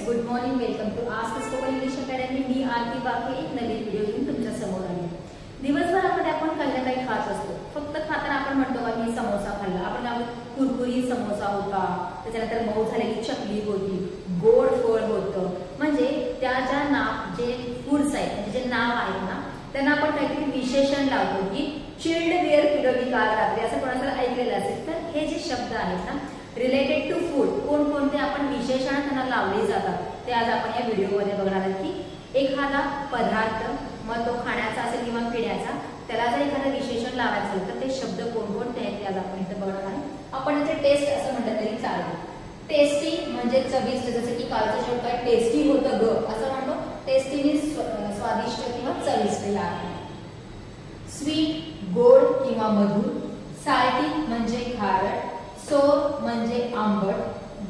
Good morning. Welcome to ask spoken English academy. मी आरती बाके एक नवीन video घेऊन तुमच्या समोर आली. दिवसभरामध्ये आपण काही ना काही खात असतो. फक्त खाताना आपण म्हणतो का मी समोसा खाल्ला, आपण कुरकुरी समोसा होता, त्याच्यानंतर मऊ झालेली चकली होती, गोड फळ होतं. म्हणजे त्या ज्या जे फूड्स आहेत म्हणजे जे नाव आहेत ना त्यांना आपण काहीतरी विशेषण लावतो की चिल्ड बिअर पिलोगी काल रात्री असं कोणाचं ऐकलेलं असेल तर हे जे शब्द आहेत ना रिलेटेड टू फूड कोणकोणते आपण विशेषण त्यांना लावले जातात ते आज आपण या व्हिडिओमध्ये बघणार आहोत. की एखादा पदार्थ मग तो खाण्याचा असेल किंवा पिण्याचा त्याला जर एखादं विशेषण लावायचं असेल तर ते शब्द कोणकोणते आहेत ते आज आपण इथे बघणार आहोत. आपण याचे टेस्ट असं म्हटलं तरी चालेल. टेस्टी म्हणजे चविष्ट, जसं की कालचं शेवट काय टेस्टी होतं ग असं म्हणतो. टेस्टी मीन्स स्वादिष्ट किंवा चविष्ट या अर्थाने. स्वीट गोड किंवा मधुर. साल्टी म्हणजे खारट. सोर म्हणजे आंबट.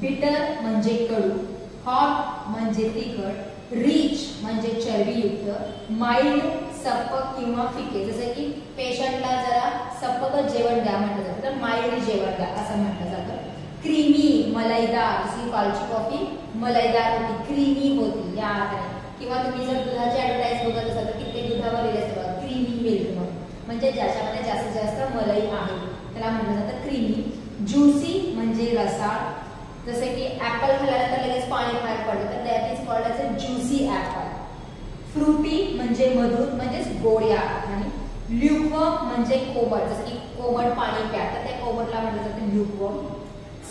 बिटर म्हणजे कडू. हॉट म्हणजे तिखट. रिच म्हणजे चरबीयुक्त. माइल्ड सपक किंवा फिके, जसं की पेशंटला जरा सपक जेवण द्या म्हटलं जातं तर माइल्ड जेवण द्या असं म्हटलं जातं. क्रीमी मलाईदार, जशी कालची कॉफी मलाईदार होती, क्रीमी होती या अर्थाने. किंवा तुम्ही जर दुधाची ऍडव्हर्टाईज बघत असाल तर कित्येक दुधावर लिहिले असतं क्रीमी मिल्क म्हणून, म्हणजे ज्याच्यामध्ये जास्तीत जास्त मलाई आहे त्याला म्हटलं जातं क्रीमी. ज्युसी म्हणजे रसाळ, जसे की ऍपल खाल्ल्यानंतर लगेच पाणी बाहेर पडतं तर that is called as a juicy apple. Fruity म्हणजे मधुर म्हणजेच गोड या अर्थाने. ल्यूकवर्म म्हणजे कोमट, जसं की कोमट पाणी प्या तर त्या कोमटला म्हटलं जातं ल्यूकवर्म.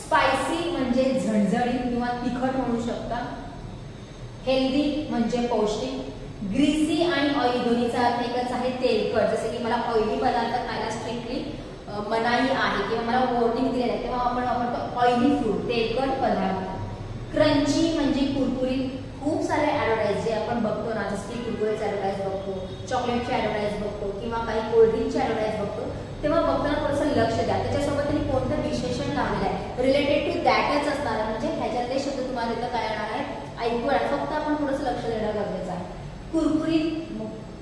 स्पायसी म्हणजे झणझणीत किंवा तिखट म्हणू शकता. हेल्दी म्हणजे पौष्टिक. ग्रीसी आणि ऑइली दोन्हीचा अर्थ एकच आहे, तेलकट. जसे की मला ऑइली पदार्थ खायला स्ट्रिक्टली मनाई आहे किंवा मला वॉर्निंग दिलेलं आहे तेव्हा आपण वापरतो ऑइली फूड, तेलकट पदार्थ. क्रंची म्हणजे कुरकुरीत. खूप सारे ऍडव्हर्टाईज जे आपण बघतो ना, जसं की कुरकुरेची ऍडव्हर्टाईज बघतो, चॉकलेटची ऍडव्हर्टाईज बघतो किंवा काही कोल्ड्रिंकची ऍडव्हर्टाईज बघतो तेव्हा बघताना थोडंसं लक्ष द्या त्याच्यासोबत त्यांनी कोणतं विशेषण लावलेलं आहे रिलेटेड टू दॅटच असणार आहे. म्हणजे ह्याच्यातले शब्द तुम्हाला इथं काय येणार आहे ऐकू येणार, फक्त आपण थोडंसं लक्ष देणं गरजेचं आहे.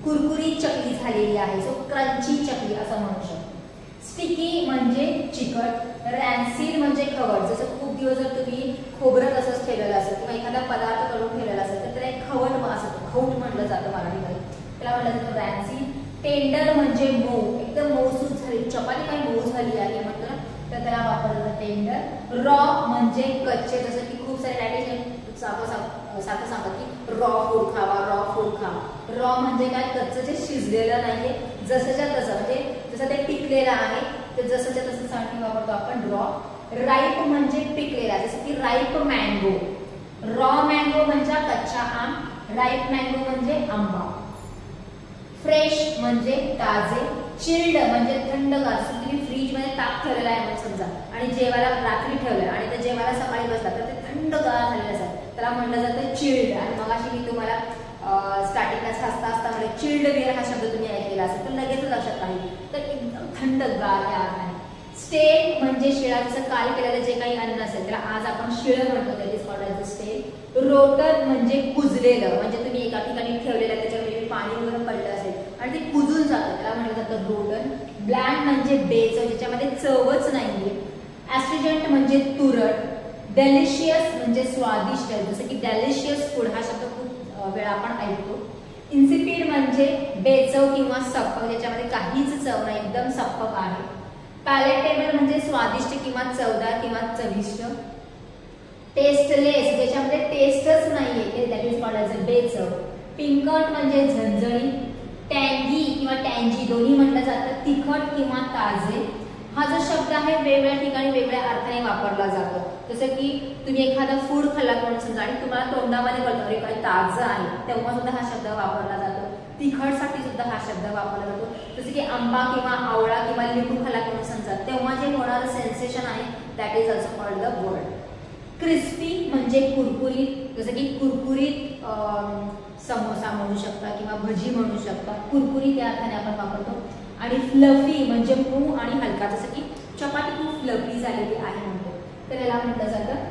कुरकुरीत चकली झालेली आहे, सो क्रंची चकली असं म्हणू शकतो. स्टिकी म्हणजे चिकट. रॅन्सिड म्हणजे खवट, जसं खूप दिवस जर तुम्ही खोबरं तसंच ठेवलेलं असेल किंवा एखादा पदार्थ करून ठेवलेला असेल तर त्याला एक खवट असं खौट म्हटलं जातं मराठीमध्ये, त्याला म्हटलं जातं रॅन्सिड. टेंडर म्हणजे मऊ, एकदम मऊसूद झाली, चपाती काही मऊ झाली आहे म्हटलं तर त्याला वापरलं जातं टेंडर. रॉ म्हणजे कच्चे, जसं की खूप सारे डायटिशियन सारखं सांगतात की रॉ फूड खावा, रॉ फूड खावा. रॉ म्हणजे काय, कच्चं जे शिजलेलं नाहीये जसंच्या तसं, म्हणजे जसं ते पिकलेलं आहे ते जसंच्या तसं साठी वापरतो आपण रॉ. राईप म्हणजे पिकलेला, जसं की राईप मँगो. रॉ मँगो म्हणजे कच्चा आम, राईप मँगो म्हणजे आंबा. फ्रेश म्हणजे ताजे. चिल्ड म्हणजे थंडगार, तुम्ही फ्रीज मध्ये ताक ठेवलेला आहे म्हणून समजा आणि जेवायला रात्री ठेवलं आणि ते जेवायला सकाळी बसला तर ते थंडगार झालेलं असतं त्याला म्हटलं जातं चिल्ड. आणि मगाशी मी तुम्हाला स्टार्टिंगलाच हसता म्हणजे चिल्ड बिअर हा शब्द तुम्ही ऐकलेला असेल तर लगेच लक्षात राहील तर एकदम थंडगार या अर्थाने. स्टेल म्हणजे शिळा, जसं काल केलेलं जे काही अन्न असेल त्याला आज आपण शिळ म्हणतो, दॅट इज कॉल्ड एज स्टेल. रोटर म्हणजे कुजलेलं, म्हणजे तुम्ही एका ठिकाणी ठेवलेलं त्याच्यामध्ये पाणी वगैरे पडलं असेल आणि ते कुजून जातं त्याला म्हटलं जातं रोटन. ब्लँड म्हणजे बेचव, ज्याच्यामध्ये चवच नाहीये. ऍस्ट्रिजंट म्हणजे तुरट. डेलिशियस म्हणजे स्वादिष्ट, जसं की डेलिशियस फूड हा शब्द खूप वेळा आपण ऐकतो. इन्सिपिड म्हणजे बेचव किंवा सप्पक, ज्याच्यामध्ये काहीच चव नाही, एकदम सप्पक आहे. पॅलेटेबल म्हणजे स्वादिष्ट किंवा चवदार किंवा चविष्ट. टेस्टलेस, ज्याच्यामध्ये टेस्टच नाहीये, that is called as a बेचव. पिंकट म्हणजे झणझणी. टँगी किंवा टँजी दोन्ही म्हटलं जातं, तिखट किंवा ताजे. हा जो शब्द आहे वेगवेगळ्या ठिकाणी वेगळ्या अर्थाने वापरला जातो. जसं की तुम्ही एखादं फूड खाल्ला म्हणून समजा आणि तुम्हाला तोंडामध्ये कळतं अरे काही ताजं आहे तेव्हा सुद्धा हा शब्द वापरला जातो. तिखटसाठी सुद्धा हा शब्द वापरला जातो. जसं की आंबा किंवा आवळा किंवा लिंबू खाल्ला म्हणून समजा तेव्हा जे होणारं सेन्सेशन आहे that is also called the word. Crispy म्हणजे कुरकुरीत, जसं की कुरकुरीत समोसा म्हणू शकता किंवा भजी म्हणू शकता, कुरकुरीत या अर्थाने आपण वापरतो. आणि फ्लफी म्हणजे मऊ आणि हलका, जसं की चपाती खूप फ्लफी झालेली आहे म्हणतो तर याला म्हटलं जातं.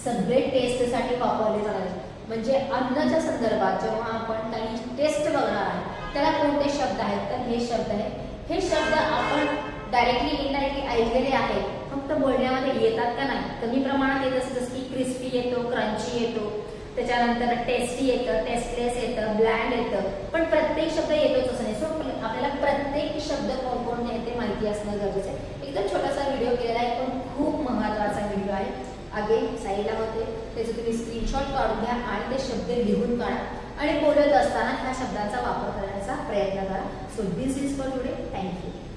सगळे टेस्टसाठी वापरले जातात, म्हणजे अन्नाच्या संदर्भात जेव्हा आपण काही टेस्ट बघणार आहे त्याला कोणते शब्द आहेत तर हे शब्द आहेत. हे शब्द आपण डायरेक्टली इनडायरेक्टली ऐकलेले आहेत, फक्त बोलण्यामध्ये येतात का नाही, कमी प्रमाणात येत असतं, जसं की क्रिस्पी येतो, क्रंची येतो, त्याच्यानंतर टेस्टी येतं, टेस्टलेस येतं, ब्लँड येतं, पण प्रत्येक शब्द येतोच असं नाही. सो आपल्याला प्रत्येक शब्द कोणकोणते आहेत ते माहिती असणं गरजेचं आहे. एकदम छोटासा व्हिडिओ केलेला आहे, पण खूप महत्त्वाचा व्हिडिओ आहे. अगेन साईडला होते, त्याचं तुम्ही स्क्रीनशॉट काढून घ्या आणि ते शब्द लिहून काढा आणि बोलत असताना ह्या शब्दांचा वापर करण्याचा प्रयत्न करा. So this is for today. Thank you.